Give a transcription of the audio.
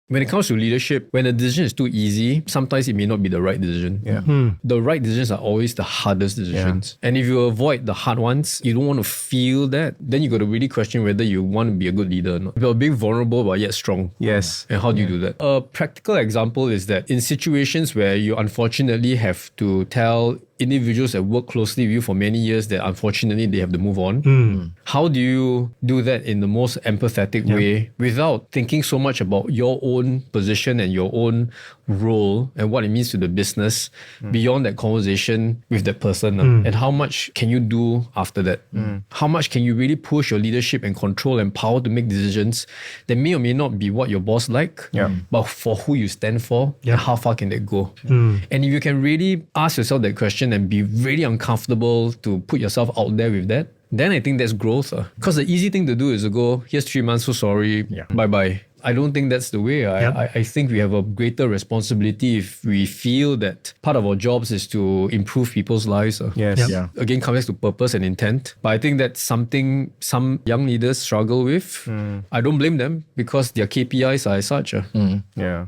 When it comes to leadership, when a decision is too easy, sometimes it may not be the right decision. The right decisions are always the hardest decisions. And if you avoid the hard ones, you don't want to feel that, then you got to really question whether you want to be a good leader or not. You're being vulnerable but yet strong. Yes. And how do you do that? A practical example is that in situations where you unfortunately have to tell individuals that work closely with you for many years that unfortunately they have to move on. How do you do that in the most empathetic way without thinking so much about your own position and your own role and what it means to the business beyond that conversation with that person? And how much can you do after that? How much can you really push your leadership and control and power to make decisions that may or may not be what your boss like, but for who you stand for, and how far can that go? And if you can really ask yourself that question and be really uncomfortable to put yourself out there with that, then I think that's growth. Because the easy thing to do is to go, here's 3 months, so sorry, bye-bye. I don't think that's the way. I think we have a greater responsibility if we feel that part of our jobs is to improve people's lives. Again, comes back to purpose and intent. But I think that's something some young leaders struggle with. I don't blame them because their KPIs are as such. Yeah.